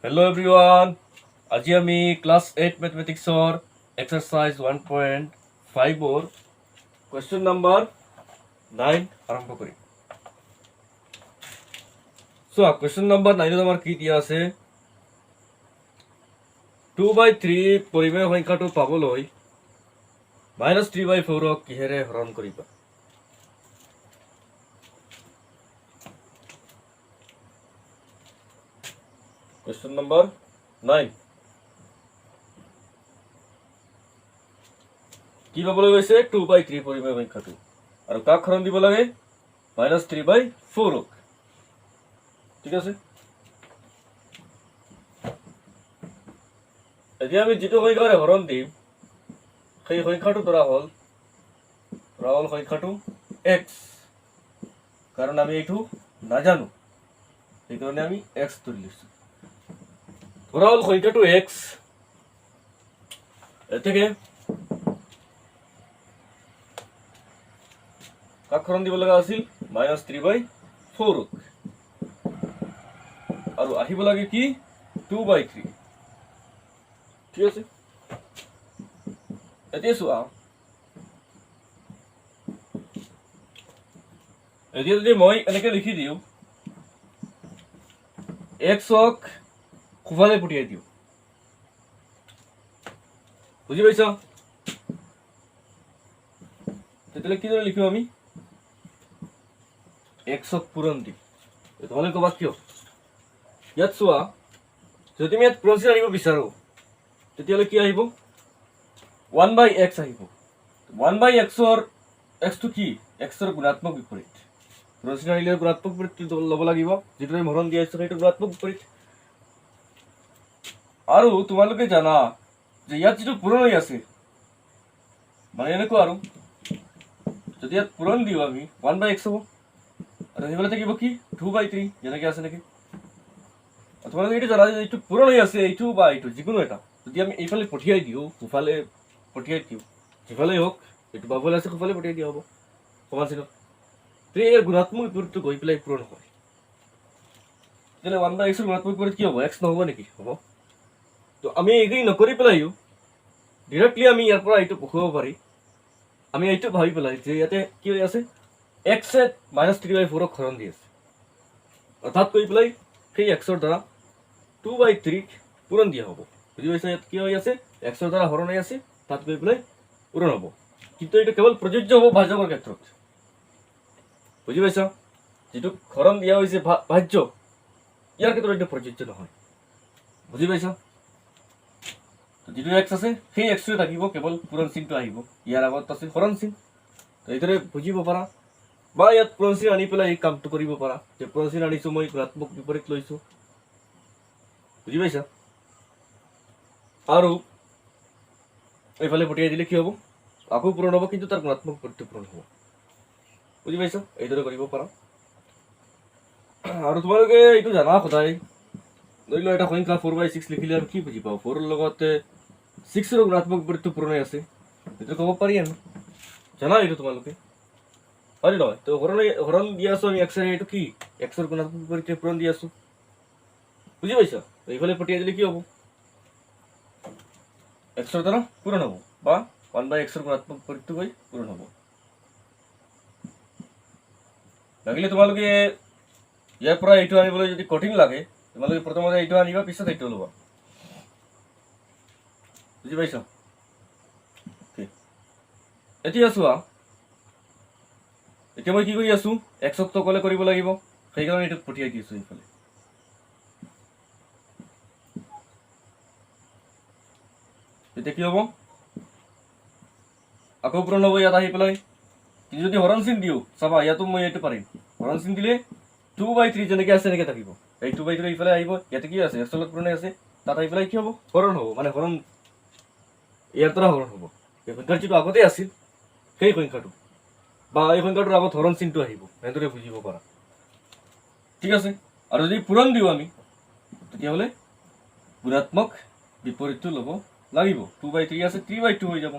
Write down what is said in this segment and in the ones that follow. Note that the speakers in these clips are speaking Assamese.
Hello everyone. আজি আমি ক্লাস 8 ম্যাথমেটিক্সৰ এক্সাৰসাইজ 1.5 question number 9 আৰম্ভ কৰিম। So question number 9 আমাৰ কি দিয়া আছে 2/3 পৰিমেয় সংখ্যাটো পাবলৈ -3/4 ক কিহেৰে হৰণ কৰিবা। Question number 9 কি পাবলৈ গৈছে 2/3 পৰিমেয় সংখ্যাটো আৰু কাক হৰণ দিব লাগে -3/4 ক। ঠিক আছে, এতিয়া আমি যেটো সংখ্যাৰে হৰণ দিম সেই সংখ্যাটো ধৰা হ'ল সংখ্যাটো x, কাৰণ আমি এইটো নাজানো সেইকাৰণে আমি x ধৰি লৈছো। ধৰা হ'ল সংখ্যাটো x, এতেকে কাক হৰণ দিব লগা আছিল -3/4 ক আৰু আহিব লাগে কি 2/3। ঠিক আছে, এতিয়া চোৱা এতিয়া যদি মই এনেকে লিখি দিওঁ x ক খুফালে পঠিয়াই দিওঁ, বুজি পাইছা? তেতিয়াহ'লে কিদৰে লিখিম আমি x ক পূৰণ দিম। তোমালোকে ক'বা কিয়? ইয়াত চোৱা যদি আমি ইয়াত পূৰণ আনিব বিচাৰো তেতিয়াহ'লে কি আহিব 1/x আহিব। 1/x ৰ x টো কি x ৰ গুণাত্মক বিপৰীত, পূৰণ আনিলে গুণাত্মক বিপৰীত ল'ব লাগিব, যিটো আমি হৰণ দিয়া আছে সেইটো গুণাত্মক বিপৰীত। আৰু তোমালোকে জানা যে ইয়াত যেটো পূৰণ হৈ আছে মানে এনেকুৱা আৰু যদি ইয়াত পূৰণ দিওঁ আমি 1/x হ'ব আৰু সেইফালে থাকিব কি 2/3 যেনেকে আছে নেকি। তোমালোকে এইটো জানা যে এইটো পূৰণ হৈ আছে এইটো বা এইটো যিকোনো এটা যদি আমি এইফালে পঠিয়াই দিওঁ সোঁফালে পঠিয়াই দিওঁ যিফালেই হওক এইটো বাবুল আছে সোঁফালে পঠিয়াই দিয়া হ'ব সমান চিনত, এই গুণাত্মক বিপৰীতটো গৈ পেলাই পূৰণ হয়। তেতিয়াহ'লে 1/x ৰ গুণাত্মক বিপৰীত কি হ'ব x নহ'ব নেকি? হ'ব। তো আমি এইখিনি নকৰি পেলাইও ডিৰেক্টলি আমি ইয়াৰ পৰা এইটো পঢ়িব পাৰি। আমি এইটো ভাবি পেলাই যে ইয়াতে কি হৈ আছে x এ -3/4 ক হৰণ দি আছে, অৰ্থাৎ কৈ পেলাই সেই x ৰ দ্বাৰা 2/3 পূৰণ দিয়া হ'ব। বুজি পাইছা? ইয়াত কি হৈ আছে x ৰ দ্বাৰা হৰণ হৈ আছে, তাত গৈ পেলাই পূৰণ হ'ব। কিন্তু এইটো কেৱল প্ৰযোজ্য হ'ব ভাজকৰ ক্ষেত্ৰত। বুজি পাইছা? যেটো হৰণ দিয়া হৈছে ভাজ্য ইয়াৰ ক্ষেত্ৰত এইটো প্ৰযোজ্য নহয়। বুজি পাইছা? যেটো x আছে সেই x টোৱে থাকিব, কেৱল পূৰণ চিনটো আহিব, ইয়াৰ আগত আছে হৰণ চিন। তো এইদৰে বুজিব পাৰা বা ইয়াত পূৰণ চিন আনি পেলাই এই কামটো কৰিব পাৰা যে পূৰণ চিন আনিছো মই গুণাত্মক বিপৰীত লৈছো। বুজি পাইছা? আৰু এইফালে পঠিয়াই দিলে কি হ'ব আকৌ পূৰণ হ'ব, কিন্তু তাৰ গুণাত্মক বিপৰীতটো পূৰণ হ'ব। বুজি পাইছা? এইদৰে কৰিব পাৰা। আৰু তোমালোকে এইটো জানা সদায় ধৰি লোৱা এটা সংখ্যা 4/6 লিখিলে আমি কি বুজি পাওঁ 4 ৰ লগতে 6 ৰ গুণাত্মক বিপৰীতটো পূৰণ হৈ আছে, এইটো ক'ব পাৰি আমি জানা এইটো তোমালোকে হয় নহয়? তো হৰণ দি আছো আমি x এ, এইটো কি x ৰ গুণাত্মক বিপৰীতে পূৰণ দি আছো। বুজি পাইছা? তো এইফালে পঠিয়াই দিলে কি হ'ব x ৰ দ্বাৰা পূৰণ হ'ব বা 1/x ৰ গুণাত্মক বিপৰীতটো গৈ পূৰণ হ'ব। লাগিলে তোমালোকে ইয়াৰ পৰা এইটো আনিবলৈ যদি কঠিন লাগে তোমালোকে প্ৰথমতে এইটো আনিবা, পিছত এইটো ল'বা। বুজি পাইছা? এতিয়া চোৱা এতিয়া মই কি কৰি আছো x ক তকলে কৰিব লাগিব, সেইকাৰণে এইটোক পঠিয়াই দিছো এইফালে। এতিয়া কি হ'ব আকৌ পূৰণ হ'ব ইয়াত আহি পেলাই। কিন্তু যদি হৰণ চিন দিওঁ চাবা ইয়াতো মই এইটো পাৰিম, হৰণ চিন দিলে 2/3 যেনেকে আছে এনেকে থাকিব, এই 2/3 এইফালে আহিব, ইয়াতে কি আছে x ৰ লগত পূৰণ হৈ আছে, তাত আহি পেলাই কি হ'ব হৰণ হ'ব, মানে হৰণ ইয়াৰ দ্বাৰা হৰণ হ'ব। এই সংখ্যাটো যিটো আগতে আছিল সেই সংখ্যাটো বা এই সংখ্যাটোৰ আগত হৰণ চিনটো আহিব, এনেদৰে বুজিব পাৰা। ঠিক আছে, আৰু যদি পূৰণ দিওঁ আমি তেতিয়াহ'লে গুণাত্মক বিপৰীতটো ল'ব লাগিব। 2/3 আছে 3/2 হৈ যাব।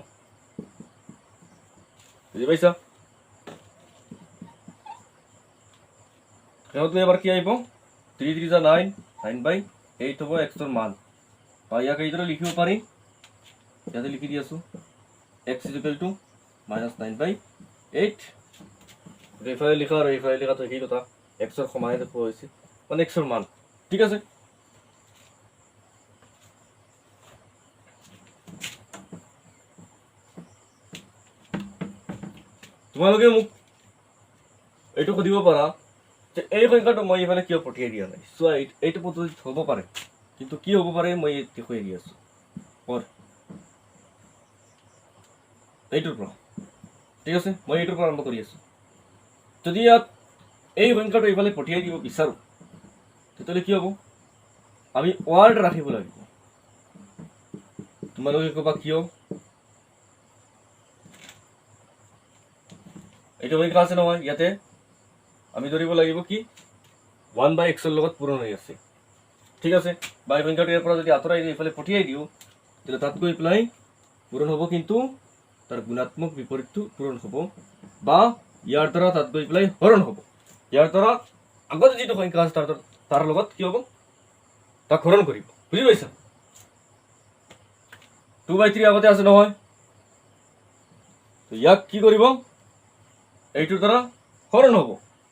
বুজি পাইছা? শেষত এবাৰ কি আহিব 3 3 9 9/2 8 হ'ব x ৰ মান বা ইয়াক এইদৰে লিখিব পাৰি ইয়াতে লিখি দি আছো x = -9/8 এইফালে লিখা আৰু এইফালে লিখাটো একেই কথা x ৰ সমানে দেখুওৱা হৈছে মানে x ৰ মান ঠিক আছে তোমালোকে মোক এইটো সুধিব পাৰা যে এই সংখ্যাটো মই এইফালে কিয় পঠিয়াই দিয়া নাই চোৱা এইটো পদ্ধতি হ'ব পাৰে কিন্তু কি হ'ব পাৰে মই দেখুৱাই দি আছো এইটোৰ পৰা ঠিক আছে মই এইটোৰ পৰা আৰম্ভ কৰি আছো যদি ইয়াত এই সংখ্যাটো এইফালে পঠিয়াই দিব বিচাৰো তেতিয়াহ'লে কি হ'ব আমি ৱাৰ্ড ৰাখিব লাগিব তোমালোকে ক'বা কিয় এইটো সংখ্যা আছে নহয় ইয়াতে আমি ধৰিব লাগিব কি 1/x ৰ লগত পূৰণ হৈ আছে ঠিক আছে বা এই সংখ্যাটো ইয়াৰ পৰা যদি আঁতৰাই এইফালে পঠিয়াই দিওঁ তেতিয়াহ'লে তাত গৈ পেলাই পূৰণ হ'ব কিন্তু তাৰ গুণাত্মক বিপৰীতটো পূৰণ হ'ব বা ইয়াৰ দ্বাৰা তাত গৈ পেলাই হৰণ হ'ব ইয়াৰ দ্বাৰা আগতে যিটো সংখ্যা আছে তাৰ লগত কি হ'ব তাক হৰণ কৰিব বুজি পাইছা 2/3 আগতে আছে নহয় ইয়াক কি কৰিব এইটোৰ দ্বাৰা হৰণ হ'ব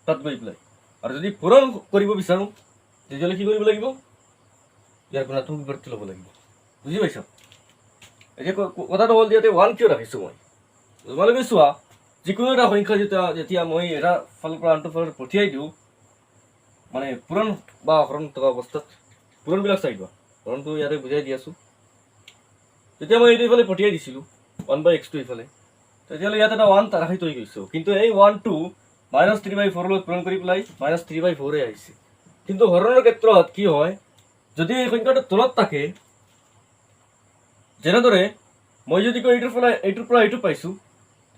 তাত গৈ পেলাই আৰু যদি পূৰণ কৰিব বিচাৰো তেতিয়াহ'লে কি কৰিব লাগিব ইয়াৰ গুণাত্মক বিপৰীতটো ল'ব লাগিব বুজি পাইছা এতিয়া কথাটো হ'ল ইয়াতে 1 কিয় ৰাখিছোঁ মই তোমালোকে চোৱা যিকোনো এটা সংখ্যা যেতিয়া মই এটা ফালৰ পৰা আনটো ফালত পঠিয়াই দিওঁ মানে পূৰণ বা হৰণ থকা অৱস্থাত পূৰণবিলাক চাই লোৱা হৰণটো ইয়াতে বুজাই দি আছোঁ যেতিয়া মই এইটো এইফালে পঠিয়াই দিছিলোঁ 1/x টো এইফালে তেতিয়াহ'লে ইয়াত এটা 1 ৰাখি থৈ গৈছোঁ কিন্তু এই 1টো -3/4 লগত পূৰণ কৰি পেলাই -3/4 আহিছে কিন্তু হৰণৰ ক্ষেত্ৰত কি হয় যদি এই সংখ্যাটো তলত থাকে যেনেদৰে মই যদি এইটোৰ পৰা এইটো পাইছোঁ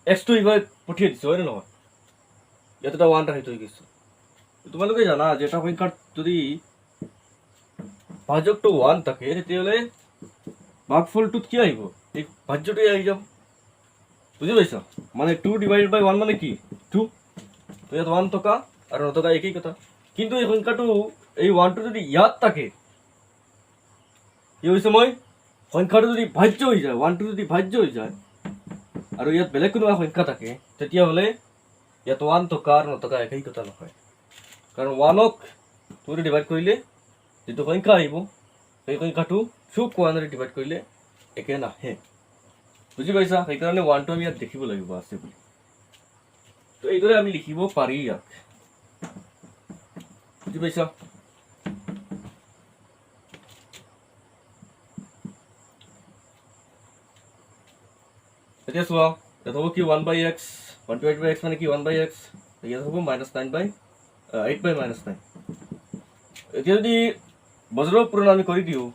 x টো এইফালে পঠিয়াই দিছোঁ হয়নে নহয় ইয়াত এটা 1 ৰাখি থৈ গৈছোঁ তোমালোকে জানা যে এটা সংখ্যাত যদি ভাজকটো 1 থাকে তেতিয়াহ'লে ভাগফলটোত কি আহিব এই ভাজ্যটোৱে আহি যাব বুজি পাইছা মানে 2/1 মানে কি 2 তো ইয়াত 1 টকা আৰু নটকা একেই কথা কিন্তু এই সংখ্যাটো এই 1টো যদি ইয়াত থাকে কি হৈছে মই সংখ্যাটো যদি ভাজ্য হৈ যায় 1টো যদি ভাজ্য হৈ যায় আৰু ইয়াত বেলেগ কোনো সংখ্যা থাকে তেতিয়াহ'লে ইয়াত 1 টকা আৰু নটকা একেই কথা নহয় কাৰণ 1ক 2 ডিভাইড কৰিলে যিটো সংখ্যা আহিব সেই সংখ্যাটো 1ৰে ডিভাইড কৰিলে একে নাহে বুজি পাইছা সেইকাৰণে 1টো আমি ইয়াত দেখিব লাগিব আছে বুলি তো এইদৰে আমি লিখিব পাৰি ইয়াক বুজি পাইছা এতিয়া চোৱা ইয়াত হ'ব কি 1/x 1/8 মানে কি 1/x ইয়াত হ'ব -8/-9 এতিয়া যদি বজ্ৰৰ পূৰণ আমি কৰি দিওঁ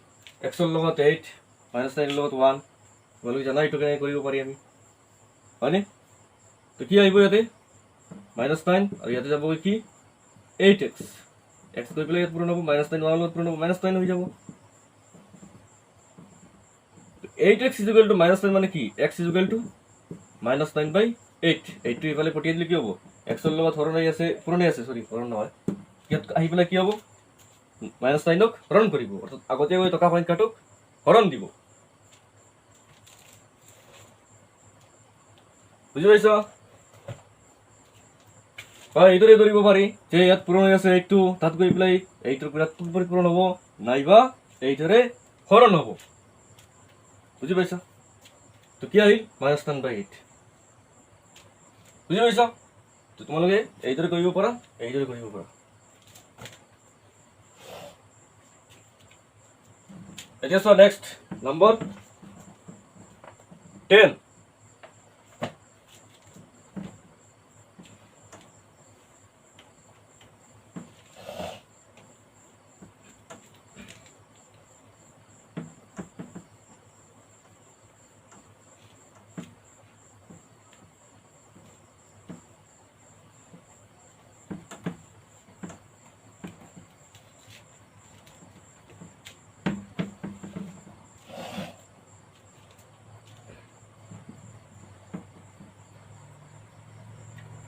x ৰ লগত 8 -9 ৰ লগত 1 তোমালোকে জানা এইটো কেনেকৈ কৰিব পাৰি আমি হয়নে তো কি আহিব ইয়াতে -9 আৰু ইয়াতে যাব কি 8x x গৈ পেলাই ইয়াত পূৰণ হ'ব -9 1 লগত পূৰণ হ'ব -9 হৈ যাব 8x = -9 মানে কি x = -9/8 এইটো এইফালে পঠিয়াই দিলে কি হ'ব x ৰ লগত হৰণ হৈ আছে পূৰণ হৈ আছে হৰণ নহয় ইয়াত আহি পেলাই কি হ'ব -9ক হৰণ কৰিব অৰ্থাৎ আগতীয়াকৈ থকা সংখ্যাটোক হৰণ দিব বুজি পাইছা হয় এইদৰে ধৰিব পাৰি যে ইয়াত পূৰণ হৈ আছে 8টো তাত গৈ পেলাই 8ৰ গুণাত্মক পূৰণ হ'ব নাইবা 8ৰে হৰণ হ'ব বুজি পাইছা তো কি আহিল -9/8 বুজি পাইছা তো তোমালোকে এইদৰে কৰিব পাৰা এতিয়া চোৱা নেক্সট নম্বৰ 10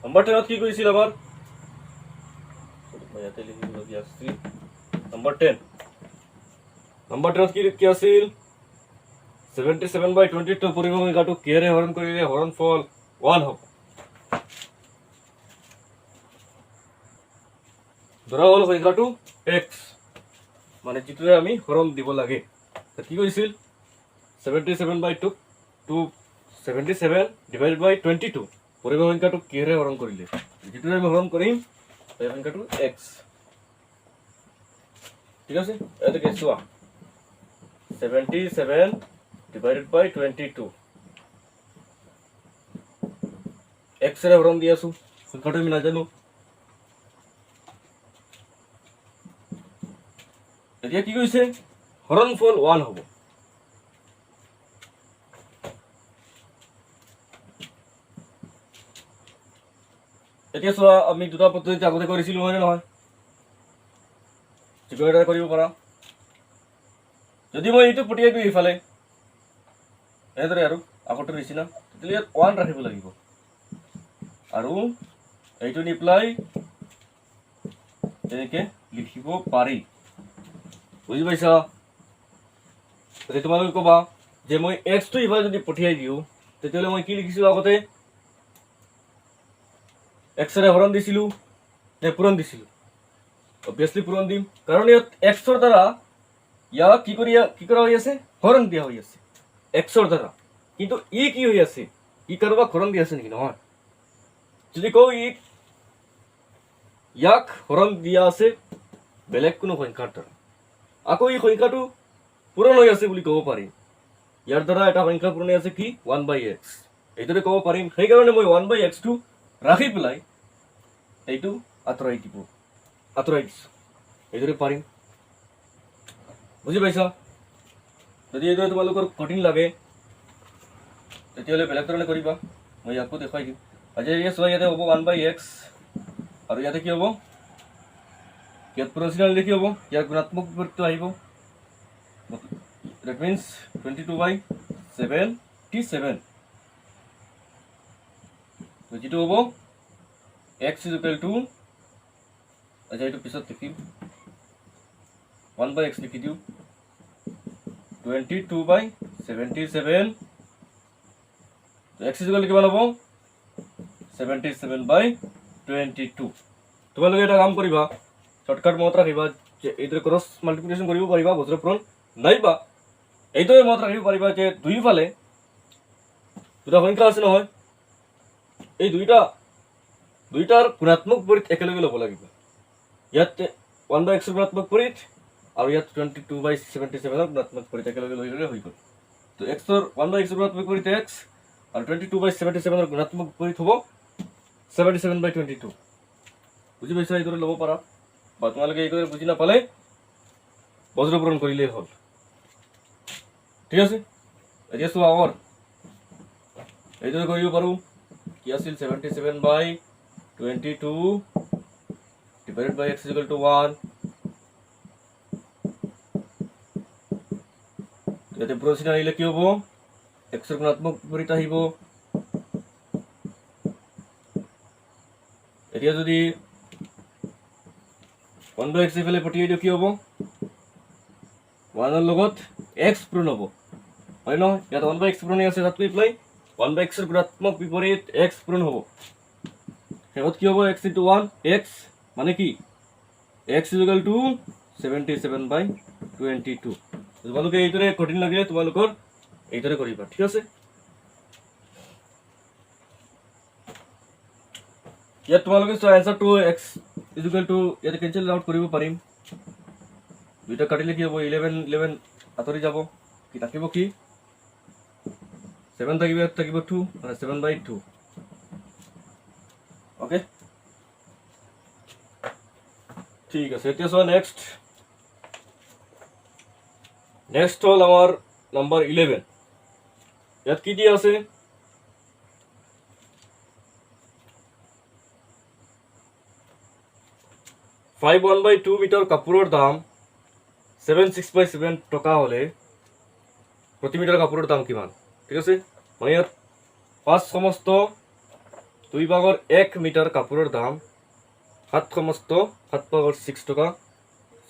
নম্বৰ 10 কি কৰিছিল আমাৰ মই ইয়াতে লিখিব লগীয়া আছিল নম্বৰ 10 নম্বৰ 10 কি আছিল 77/22 পৰিমেয় সংখ্যাটো কিহেৰে হৰণ কৰিলে হৰণফল 1 হ'ব ধৰা হ'ল সংখ্যাটো x মানে যিটোৰে আমি হৰণ দিব লাগে কি কৰিছিল 77/22 পৰিমেয় সংখ্যাটো কিহেৰে হৰণ কৰিলে যিটোৰে আমি হৰণ কৰিম এই সংখ্যাটো x ঠিক আছে এটাকে চোৱা 77/22 x ৰে হৰণ দি আছো সংখ্যাটো আমি নাজানো এতিয়া কি কৈছে হৰণফল 1 হ'ব এতিয়া চোৱা আমি দুটা পদ্ধতি আগতে কৰিছিলো হয় নহয় যিকোনো কৰিব পাৰা যদি মই এইটো পঠিয়াই দিওঁ ইফালে এনেদৰে আৰু আগৰটোৰ নিচিনা তেতিয়াহ'লে ইয়াত 1 ৰাখিব লাগিব আৰু এইটো নিপ্লাই এনেকে লিখিব পাৰি বুজি পাইছা যদি তোমালোকে ক'বা যে মই এক্সটো ইফালে যদি পঠিয়াই দিওঁ তেতিয়াহ'লে মই কি লিখিছিলোঁ আগতে এক্সৰে হৰণ দিছিলোঁ নে পূৰণ দিছিলোঁ অবভিয়াছলি পূৰণ দিম কাৰণ ইয়াত এক্সৰ দ্বাৰা ইয়াক কি কৰা হৈ আছে হৰণ দিয়া হৈ আছে এক্সৰ দ্বাৰা কিন্তু ই কি হৈ আছে ই কাৰোবাক হৰণ দি আছে নেকি নহয় যদি কওঁ ইয়াক হৰণ দিয়া আছে বেলেগ কোনো সংখ্যাৰ দ্বাৰা আকৌ এই সংখ্যাটো পূৰণ হৈ আছে বুলি ক'ব পাৰিম ইয়াৰ দ্বাৰা এটা সংখ্যা পূৰণ হৈ আছে কি 1/x এইটোৰে ক'ব পাৰিম সেইকাৰণে মই 1/x টো ৰাখি পেলাই এইটো আঁতৰাই দিছোঁ এইদৰে পাৰিম বুজি পাইছা যদি এইদৰে তোমালোকৰ কঠিন লাগে তেতিয়াহ'লে বেলেগ ধৰণে কৰিবা মই ইয়াকো দেখুৱাই দিম আজি চোৱা ইয়াতে হ'ব 1/x আৰু ইয়াতে কি হ'ব ইয়াত পূৰণ লিখি হ'ব ইয়াৰ গুণাত্মক বিপৰীতটো আহিব that means 22/77 তো যেটো হ'ব x is equal to আচ্ছা এইটো পিছত লিখিম 1/x লিখি দিওঁ 22/77 x is equal to কিমান হ'ব 77/22 তোমালোকে এটা কাম কৰিবা শৰ্টকাট মত ৰাখিবা যে এইদৰে ক্ৰছ মাল্টিপ্লিকেশ্যন কৰিব পাৰিবা বজ্ৰ পূৰণ নাইবা এইদৰে মত ৰাখিব পাৰিবা যে দুইফালে দুটা সংখ্যা আছে নহয় এই দুইটাৰ গুণাত্মক বিপৰীত একেলগে ল'ব লাগিব ইয়াত 1/x ৰ গুণাত্মক বিপৰীত আৰু ইয়াত 22/77 ৰ গুণাত্মক বিপৰীত একেলগে লৈ ল'লে হৈ গ'ল তো x ৰ 1/x ৰ গুণাত্মক বিপৰীত x আৰু 22/77 ৰ গুণাত্মক বিপৰীত হ'ব 77/22 বুজি পাইছা এইদৰে ল'ব পাৰা বা তোমালোকে এইদৰে বুজি নাপালে বজ্ৰ পূৰণ কৰিলেই হ'ল ঠিক আছে এতিয়া চোৱা আমাৰ এইদৰে কৰিব পাৰোঁ কি আছিল 77/22 divided by x is equal to 1 ইয়াতে পূৰণ আহিলে কি হ'ব x ৰ গুণাত্মক বিপৰীত আহিব এতিয়া যদি 1/x ইফালে পঠিয়াই দিওঁ কি হ'ব 1 ৰ লগত x পূৰণ হ'ব হয় নহয় ইয়াত 1/x পূৰণ আছে তাত ইফালে 1/x ৰ গুণাত্মক বিপৰীত x পূৰণ হ'ব শেষত কি হ'ব x into 1 x মানে কি x is equal to 77/22 তোমালোকে এইদৰে কঠিন লাগিলে তোমালোকৰ এইদৰে কৰিবা ঠিক আছে ইয়াত তোমালোকে চোৱা এনসাৰটো x is equal to ইয়াতে কেনসেল আউট কৰিব পাৰিম দুইটা কাটিলে কি হ'ব 11 আঁতৰি যাব কি থাকিব কি 7 থাকিব 2 মানে 7/2 ওকে ঠিক আছে এতিয়া চোৱা নেক্সট হ'ল আমাৰ নম্বৰ 11 ইয়াত কি দিয়া আছে ফাইভ 1/2 মিটাৰ কাপোৰৰ দাম 76/7 টকা হ'লে প্ৰতি মিটাৰ কাপোৰৰ দাম কিমান ঠিক আছে মানে ইয়াত 5 সমস্ত 2 ভাগৰ 1 মিটাৰ কাপোৰৰ দাম 7 সমস্ত 7 ভাগৰ 6 টকা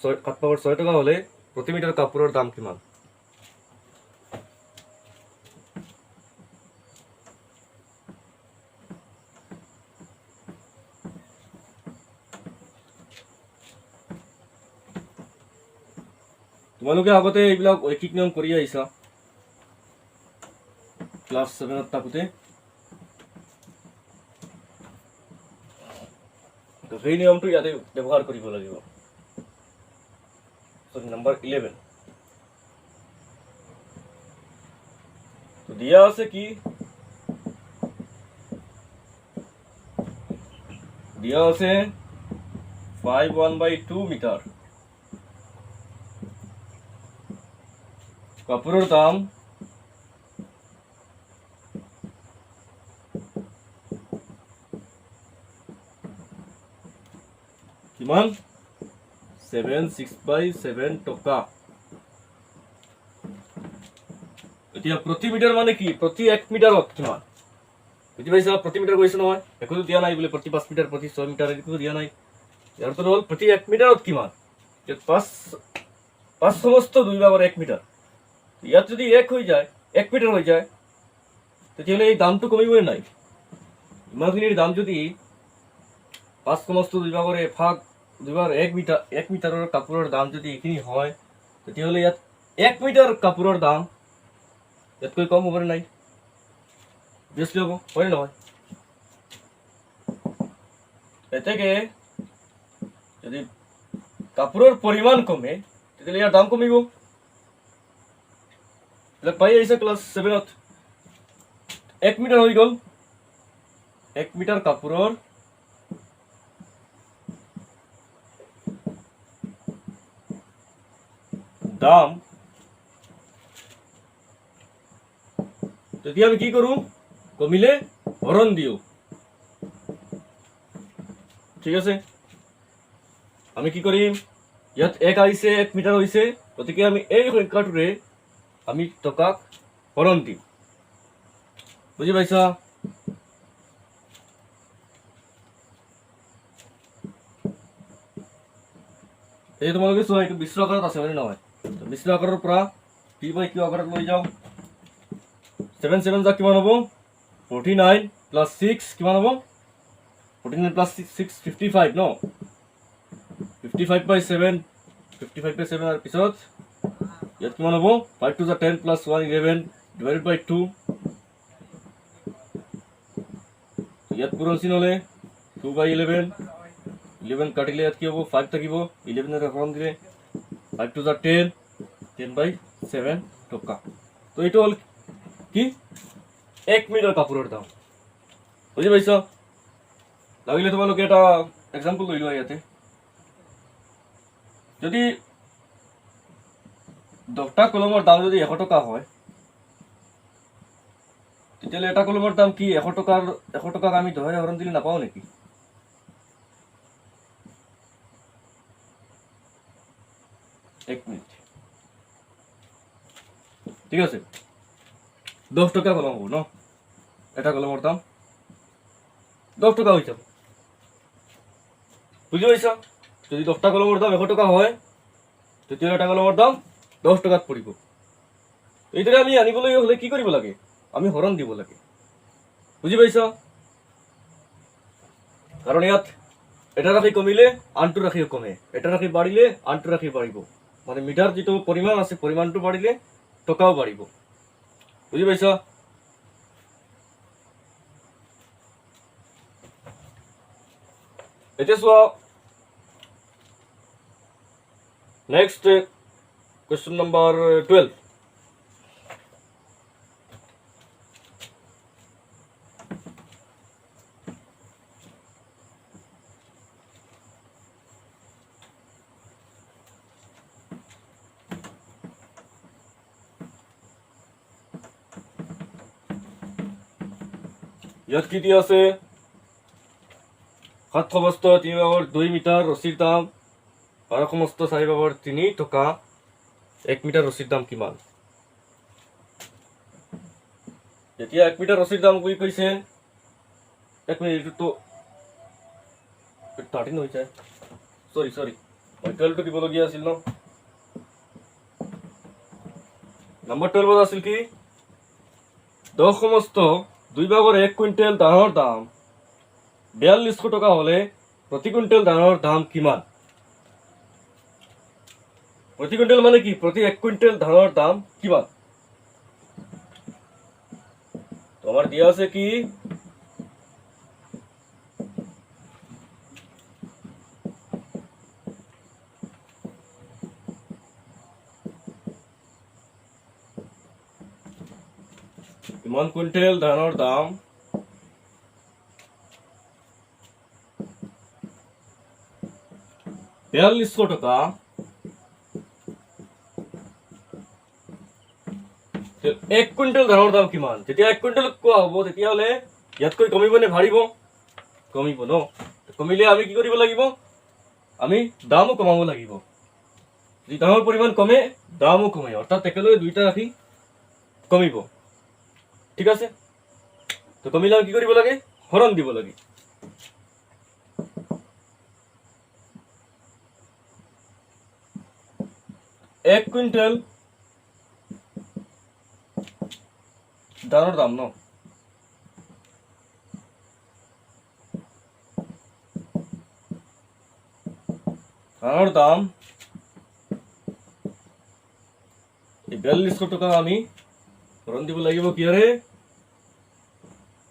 7 ভাগৰ 6 টকা হ'লে প্ৰতি মিটাৰ কাপোৰৰ দাম কিমান? তোমালোকে আগতে এইবিলাক ঐকিক নিয়ম কৰি আহিছা ক্লাছ 7ত থাকোঁতে। তো সেই নিয়মটো ইয়াতে ব্যৱহাৰ কৰিব লাগিব। নাম্বাৰ 11 তো দিয়া আছে কি, দিয়া আছে 5/1/2 মিটাৰ। কাপোৰৰ দাম কিমান? 7/6/7 টকা। এতিয়া প্ৰতি মিটাৰ মানে কি? প্ৰতি 1 মিটাৰত কিমান? বুজি পাইছা? প্ৰতি মিটাৰ কৈছে নহয়, একোতো দিয়া নাই বোলে প্ৰতি 5 মিটাৰ, প্ৰতি 6 মিটাৰ, একোতো দিয়া নাই। ইয়াৰ অৰ্থ হ'ল প্ৰতি 1 মিটাৰত কিমান? 5 সমস্ত 2 ভাগৰ 1 মিটাৰ। ইয়াত যদি 1 হৈ যায়, 1 মিটাৰ হৈ যায়, তেতিয়াহ'লে এই দামটো কমিবই নাই। ইমানখিনিৰ দাম যদি 5 সমস্ত 2 ভাগৰ 1 মিটাৰৰ কাপোৰৰ দাম যদি এইখিনি হয়, তেতিয়াহ'লে ইয়াত 1 মিটাৰ কাপোৰৰ দাম ইয়াতকৈ কম হ'বনে নাই? বেছি হ'ব, হয় নহয়? এতেকে যদি কাপোৰৰ পৰিমাণ কমে, তেতিয়াহ'লে ইয়াৰ দাম কমিব। পাই আহিছে ক্লাছ 7ত। 1 মিটাৰ হৈ গ'ল, 1 মিটাৰ কাপোৰৰ দাম। তেতিয়া আমি কি কৰোঁ? কমিলে হৰণ দিওঁ। ঠিক আছে, আমি কি কৰিম? ইয়াত 1 আহিছে, 1 মিটাৰ হৈছে, গতিকে আমি এই সংখ্যাটোৰে আমি টকাক হৰণ দিম। বুজি পাইছা? এই তোমালোকে চোৱা, এইটো মিশ্ৰ আকাৰত আছে হয়নে নহয়? মিশ্ৰ আকাৰৰ পৰা p/q আকাৰত লৈ যাওঁ। 7 7 যা কিমান হ'ব? 49 + 6 কিমান হ'ব? 49 + 6 55 ন? 55/7, 55/7 আৰু পিছত ইয়াত কিমান হ'ব? 5 2 10 + 1 11 / 2। ইয়াত পূৰণ চিন হ'লে 2/11, 11 কাটিলে ইয়াত কি হ'ব? 5 থাকিব, 11 হৰণ দিলে 5 2 10, 10/7 টকা। তো এইটো হ'ল কি? 1 মিটাৰ কাপোৰৰ দাম। বুজি পাইছ? লাগিলে তোমালোকে এটা এক্সাম্পল লৈ লোৱা ইয়াতে। যদি 10টা কলমৰ দাম যদি 100 টকা হয়, তেতিয়াহ'লে এটা কলমৰ দাম কি 100 টকাক আমি 10 হৰণ দিলে নাপাওঁ নেকি? এক মিনিট, ঠিক আছে, 10 টকা কলম হ'ব ন? এটা কলমৰ দাম 10 টকা হৈ যাব। বুজি পাইছা? যদি 10টা কলমৰ দাম 100 টকা হয়, তেতিয়াহ'লে এটা কলমৰ দাম 10 টকাত পৰিব। এইদৰে আমি আনিবলৈ হ'লে কি কৰিব লাগে? আমি হৰণ দিব লাগে। বুজি পাইছা? কাৰণ ইয়াত এটা ৰাশি কমিলে আনটো ৰাশিও কমে, এটা ৰাশি বাঢ়িলে আনটো ৰাশি বাঢ়িব। মানে মিটাৰ যিটো পৰিমাণ আছে, পৰিমাণটো বাঢ়িলে টকাও বাঢ়িব। বুজি পাইছা? এতিয়া চোৱা, নেক্সট কুৱেশ্যন নম্বৰ 12। ইয়াত কি দিয়া আছে? 7 সমস্ত 3 ভাগৰ 2 মিটাৰ ৰছীৰ দাম 12 সমস্ত 4 ভাগৰ 3 টকা। 1 মিটাৰ ৰছীৰ দাম কিমান? যেতিয়া 1 মিটাৰ ৰছীৰ দাম কি কৈছে? 1 মিনিট, এইটোতো 13 হৈ যায়। সৰি মই 12টো দিবলগীয়া আছিল ন? নাম্বাৰ 12 আছিল কি 10 সমস্ত 2 ভাগৰ 1 কুইণ্টেল ধানৰ দাম 4200 টকা হলে প্রতি কুইন্টাল ধানের দাম কিমান? প্রতি কুইন্টাল মানে কি প্রতি 1 কুইন্টাল ধানের দাম কিমান? তোমার দিয়া আছে কি কিমান কুইন্টাল ধানের দাম 4200 টাকা 1 কুইন্টাল ধানৰ দাম কিমান? যেতিয়া 1 কুইন্টাল কোৱা হ'ব তেতিয়াহলে ইয়াতকৈ কমিব নে বাঢ়িব? কমিব ন। কমিলে আমি কি কৰিব লাগিব? আমি দামও কমাব লাগিব। যদি দামৰ পৰিমাণ কমে দামও কমে, অৰ্থাৎ একেলগে দুইটা ৰাখি কমিব। ঠিক আছে, তো কমিলে আমি কি কৰিব লাগে? হৰণ দিব লাগে। এক কুইন্টাল ধানৰ দাম ন, ধানৰ দাম 4200 টাকা আমি হৰণ দিব লাগিব কিহেৰে?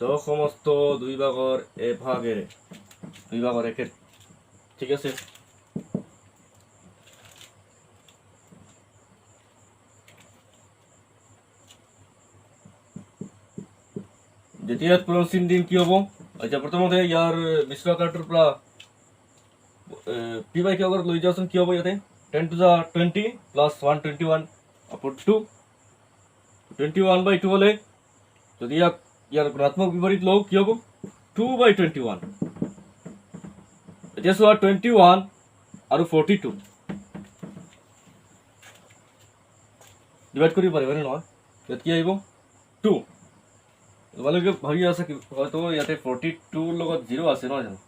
10 সমস্ত 2 ভাগৰ 1 ভাগেৰে 2 ভাগৰ 1। ঠিক আছে, যেতিয়া পূৰণ দিন কি হ'ব? আচ্ছা, প্ৰথমতে ইয়াৰ মিশ্ৰ আকাৰটোৰ পৰা পি বাই কিউ আগত লৈ যাওঁচোন। কি হ'ব ইয়াতে? 10 to the 20 plus 121 upon 2 21/2 হলে যদি ইয়াৰ ঋণাত্মক বিপৰীত লওঁ কি হ'ব? 2/21। এতিয়া চোৱা 21 আৰু 42 ডিভাইড কৰিব পাৰিবনে নহয়? ইয়াত কি আহিব? 2। তোমালোকে ভাবি আছা কি হয়তো ইয়াতে 42 লগত 0 আছে নহয় জানো,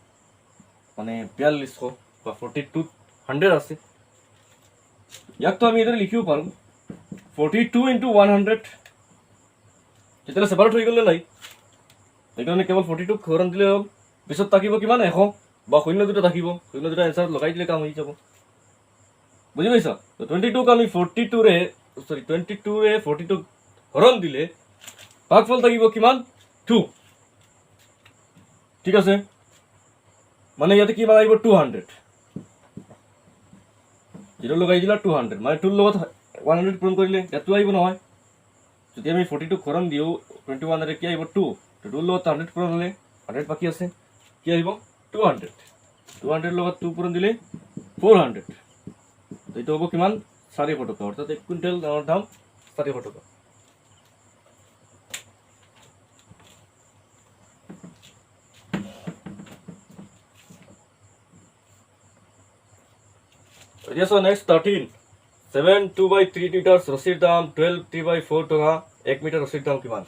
মানে 4200 বা 42 100 আছে। ইয়াকতো আমি এদৰে লিখিব পাৰো 42 into 100। তেতিয়াহ'লে সেপাৰেট হৈ গ'লে নাই, সেইকাৰণে কেৱল 42 হৰণ দিলে হ'ল। পিছত থাকিব কিমান? 100 বা 0 দুটা থাকিব, 0 দুটা এনচাৰত লগাই দিলে কাম হৈ যাব। বুজি পাইছা? তো 22ক আমি 22ৰে 42 হৰণ দিলে ভাগফল থাকিব কিমান? 2। ঠিক আছে, মানে ইয়াতে কি মান আহিব? 200। 0 লগাই দিলা 200, মানে 2 লগত 100 পূৰণ কৰিলে ইয়াত 2 আহিব নহয়। যদি আমি 42 হৰণ দিওঁ 21 ৰে কি আহিব? 2। 2 লগত 100 পূৰণ হলে 100 বাকি আছে, কি আহিব? 200। 200 লগত 2 পূৰণ দিলে 400। এইটো হ'ব কিমান? 400 টকা। অৰ্থাৎ 1 কুইণ্টেল ধানৰ দাম 400 টকা। Yes, so next 13 7 2/3 লিটাৰ ৰছীৰ দাম 12 3/4 টকা। 1 মিটাৰ ৰছীৰ দাম কিমান?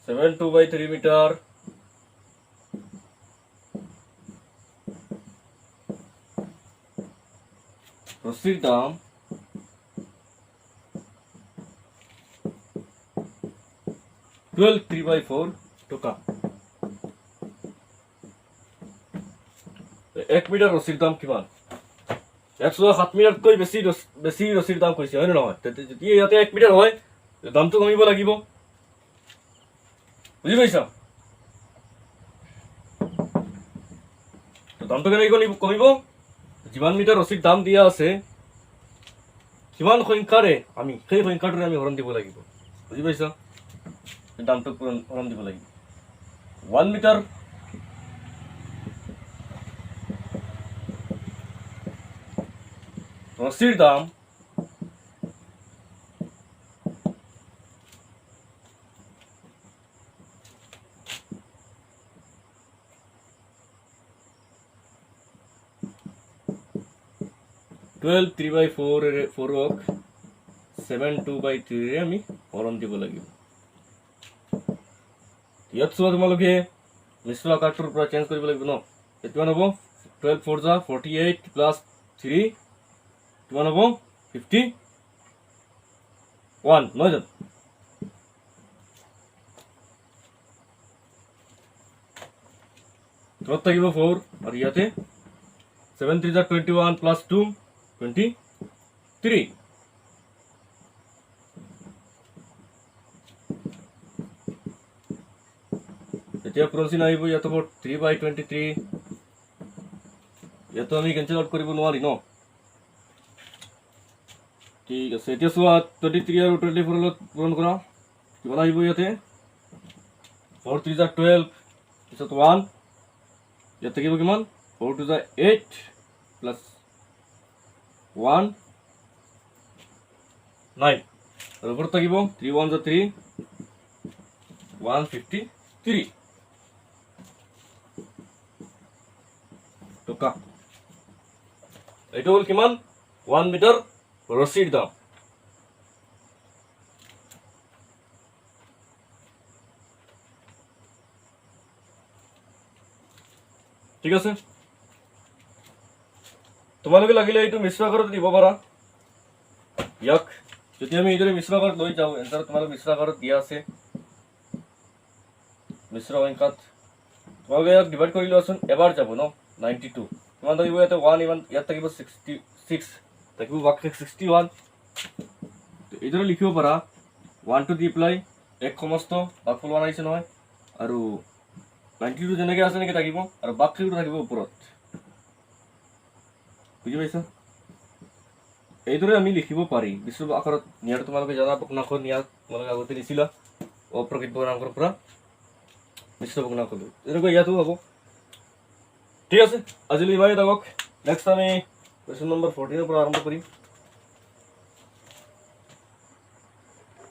7 2/3 মিটাৰ ৰছীৰ দাম 12 3/4 টকা। 1 মিটাৰ ৰছীৰ দাম কিমান? 107 মিটাৰতকৈ বেছি ৰছীৰ দাম কৈছে, হয় নে নহয়? যদি ইয়াতে 1 মিটাৰ হয় দামটো কমিব লাগিব। বুজি পাইছা? দামটো কেনেকৈ কমিব? যিমান মিটাৰ ৰছীৰ দাম দিয়া আছে সিমান সংখ্যাৰে আমি সেই সংখ্যাটোৰে আমি হৰণ দিব লাগিব। বুজি পাইছা? দামটো হৰণ দিব লাগিব। 1 মিটাৰ ৰছীৰ দাম 12 3/4 7 2/3 আমি হৰণ দিব লাগিব। ইয়াত চোৱা তোমালোকে মিশ্ৰ আকাৰটোৰ পৰা চেঞ্জ কৰিব লাগিব ন। কিমান হ'ব 12 4 যা 48 প্লাছ 3 কিমান হ'ব 51 নহয় জানো। তলত থাকিব 4 আৰু ইয়াতে 7 3 যা 21 প্লাছ 2 23। এতিয়া পূৰণ চিন আহিব, ইয়াত হ'ব 3/23। ইয়াতো আমি কেঞ্চেল আউট কৰিব নোৱাৰি ন। ঠিক আছে, এতিয়া চোৱা 23 আৰু 24 লগত পূৰণ কৰা কিমান আহিব। ইয়াতে 4 3 যা 12 পিছত 1 ইয়াত থাকিব কিমান 4 2 যা 8 প্লাছ 1 9 আৰু ওপৰত থাকিব 3 1 যা 3 153 টকা। এইটো হ'ল কিমান 1 মিটাৰ ৰছীৰ দাম। ঠিক আছে, তোমালোকে লাগিলে এইটো মিশ্ৰ আকাৰত দিব পাৰা। ইয়াক যদি আমি এইদৰে মিশ্ৰ আকাৰত লৈ যাওঁ, এনচাৰ তোমালোকে মিশ্ৰ আকাৰত দিয়া আছে। মিশ্ৰ সংখ্যাত তোমালোকে ইয়াক ডিভাইড কৰি লোৱাচোন, এবাৰ যাব ন 92 কিমান থাকিব ইয়াতে 1 ইমান ইয়াত থাকিব 66 থাকিব বাকী 61। এইদৰে লিখিব পাৰা 1 to দি পেলাই এক সমস্ত ভাগফল 1 আহিছে নহয়, আৰু 92 যেনেকৈ আছে এনেকৈ থাকিব আৰু বাকীটো থাকিব ওপৰত। বুজি পাইছা? এইদৰে আমি লিখিব পাৰি। মিশ্ৰ আকাৰত নিয়াটো তোমালোকে জানা, ভগ্নাংশ নিয়া তোমালোকে আগতে দিছিলা অপ্ৰকৃত ভগ্নাংশৰ পৰা মিশ্ৰ ভগ্নাংশলৈ, এনেকৈ ইয়াতো হ'ব। ঠিক আছে, আজিলৈ ইমানেই থাকক। নেক্সট আমি কুৱেশ্যন নম্বৰ 14 পৰা আৰম্ভ কৰিম।